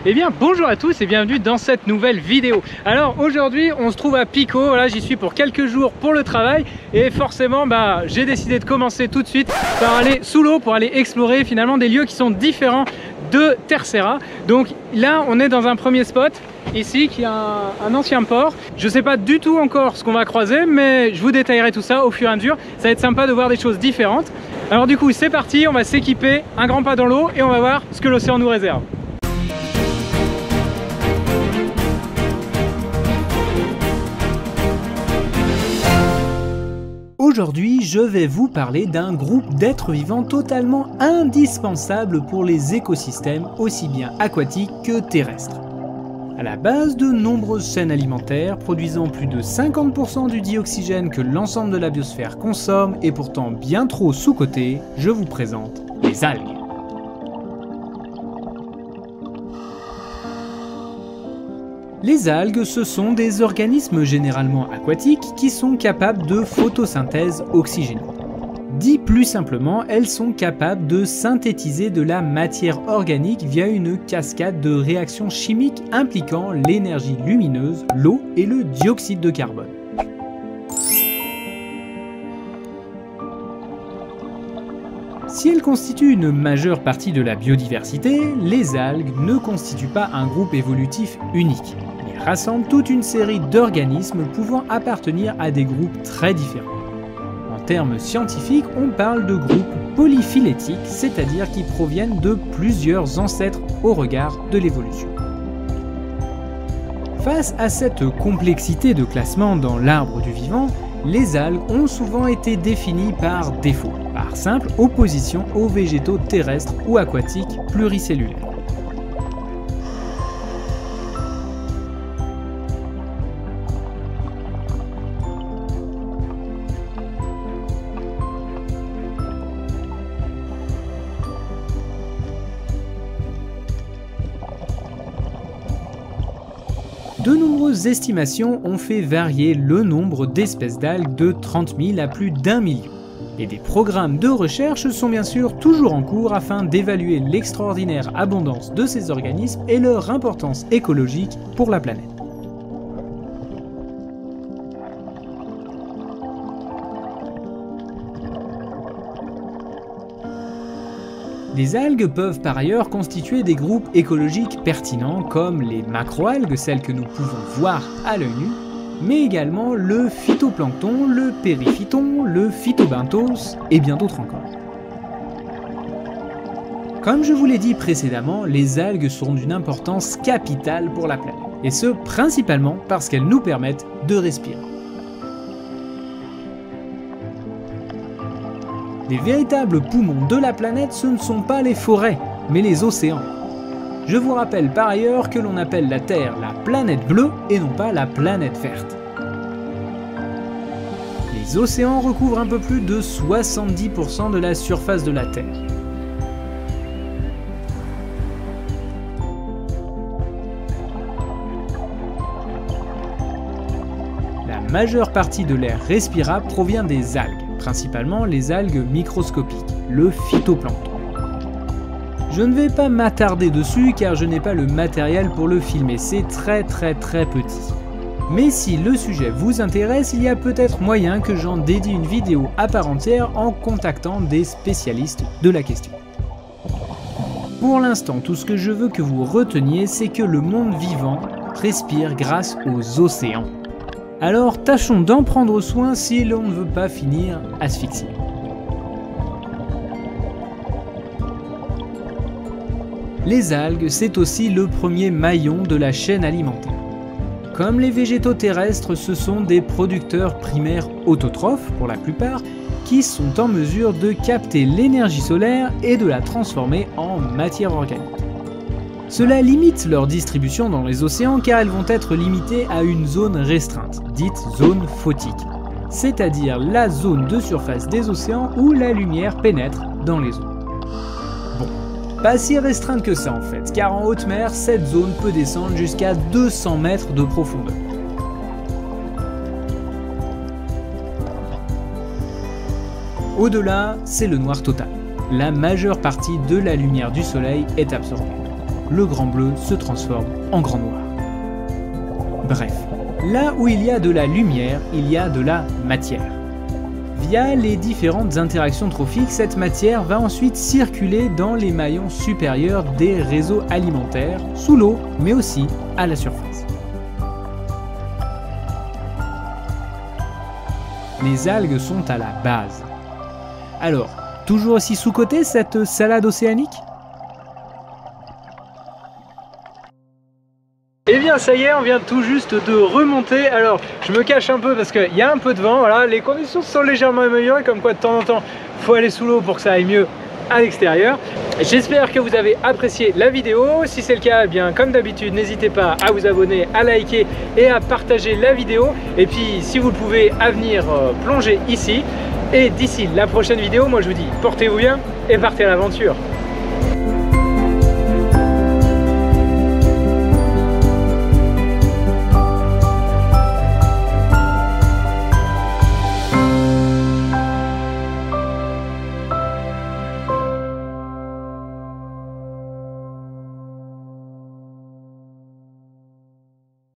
Eh bien bonjour à tous et bienvenue dans cette nouvelle vidéo. Alors aujourd'hui on se trouve à Pico, voilà, j'y suis pour quelques jours pour le travail et forcément j'ai décidé de commencer tout de suite par aller sous l'eau pour aller explorer finalement des lieux qui sont différents de Terceira. Donc là on est dans un premier spot ici qui a un ancien port. Je ne sais pas du tout encore ce qu'on va croiser, mais je vous détaillerai tout ça au fur et à mesure. Ça va être sympa de voir des choses différentes. Alors du coup c'est parti, on va s'équiper, un grand pas dans l'eau et on va voir ce que l'océan nous réserve. Aujourd'hui, je vais vous parler d'un groupe d'êtres vivants totalement indispensable pour les écosystèmes aussi bien aquatiques que terrestres. À la base de nombreuses chaînes alimentaires produisant plus de 50% du dioxygène que l'ensemble de la biosphère consomme et pourtant bien trop sous-cotées, je vous présente les algues. Les algues, ce sont des organismes généralement aquatiques qui sont capables de photosynthèse oxygénée. Dit plus simplement, elles sont capables de synthétiser de la matière organique via une cascade de réactions chimiques impliquant l'énergie lumineuse, l'eau et le dioxyde de carbone. Si elles constituent une majeure partie de la biodiversité, les algues ne constituent pas un groupe évolutif unique. Ils rassemblent toute une série d'organismes pouvant appartenir à des groupes très différents. En termes scientifiques, on parle de groupes polyphylétiques, c'est-à-dire qui proviennent de plusieurs ancêtres au regard de l'évolution. Face à cette complexité de classement dans l'arbre du vivant, les algues ont souvent été définies par défaut, par simple opposition aux végétaux terrestres ou aquatiques pluricellulaires. De nombreuses estimations ont fait varier le nombre d'espèces d'algues de 30 000 à plus d'1 million. Et des programmes de recherche sont bien sûr toujours en cours afin d'évaluer l'extraordinaire abondance de ces organismes et leur importance écologique pour la planète. Les algues peuvent par ailleurs constituer des groupes écologiques pertinents comme les macroalgues, celles que nous pouvons voir à l'œil nu, mais également le phytoplancton, le périphyton, le phytobenthos et bien d'autres encore. Comme je vous l'ai dit précédemment, les algues sont d'une importance capitale pour la planète, et ce principalement parce qu'elles nous permettent de respirer. Les véritables poumons de la planète, ce ne sont pas les forêts, mais les océans. Je vous rappelle par ailleurs que l'on appelle la Terre la planète bleue et non pas la planète verte. Les océans recouvrent un peu plus de 70% de la surface de la Terre. La majeure partie de l'air respirable provient des algues. Principalement les algues microscopiques, le phytoplancton. Je ne vais pas m'attarder dessus car je n'ai pas le matériel pour le filmer, c'est très petit. Mais si le sujet vous intéresse, il y a peut-être moyen que j'en dédie une vidéo à part entière en contactant des spécialistes de la question. Pour l'instant, tout ce que je veux que vous reteniez, c'est que le monde vivant respire grâce aux océans. Alors tâchons d'en prendre soin si l'on ne veut pas finir asphyxié. Les algues, c'est aussi le premier maillon de la chaîne alimentaire. Comme les végétaux terrestres, ce sont des producteurs primaires autotrophes pour la plupart, qui sont en mesure de capter l'énergie solaire et de la transformer en matière organique. Cela limite leur distribution dans les océans car elles vont être limitées à une zone restreinte, dite zone photique, c'est-à-dire la zone de surface des océans où la lumière pénètre dans les eaux. Bon, pas si restreinte que ça en fait, car en haute mer, cette zone peut descendre jusqu'à 200 mètres de profondeur. Au-delà, c'est le noir total. La majeure partie de la lumière du soleil est absorbée. le grand bleu se transforme en grand noir. Bref, là où il y a de la lumière, il y a de la matière. Via les différentes interactions trophiques, cette matière va ensuite circuler dans les maillons supérieurs des réseaux alimentaires, sous l'eau, mais aussi à la surface. Les algues sont à la base. Alors, toujours aussi sous-cotée cette salade océanique ? Eh bien ça y est, on vient tout juste de remonter. Alors je me cache un peu parce qu'il y a un peu de vent, voilà, les conditions sont légèrement améliorées, comme quoi de temps en temps il faut aller sous l'eau pour que ça aille mieux à l'extérieur. J'espère que vous avez apprécié la vidéo. Si c'est le cas, eh bien comme d'habitude, n'hésitez pas à vous abonner, à liker et à partager la vidéo. Et puis si vous le pouvez, à venir plonger ici. Et d'ici la prochaine vidéo, moi je vous dis portez-vous bien et partez à l'aventure.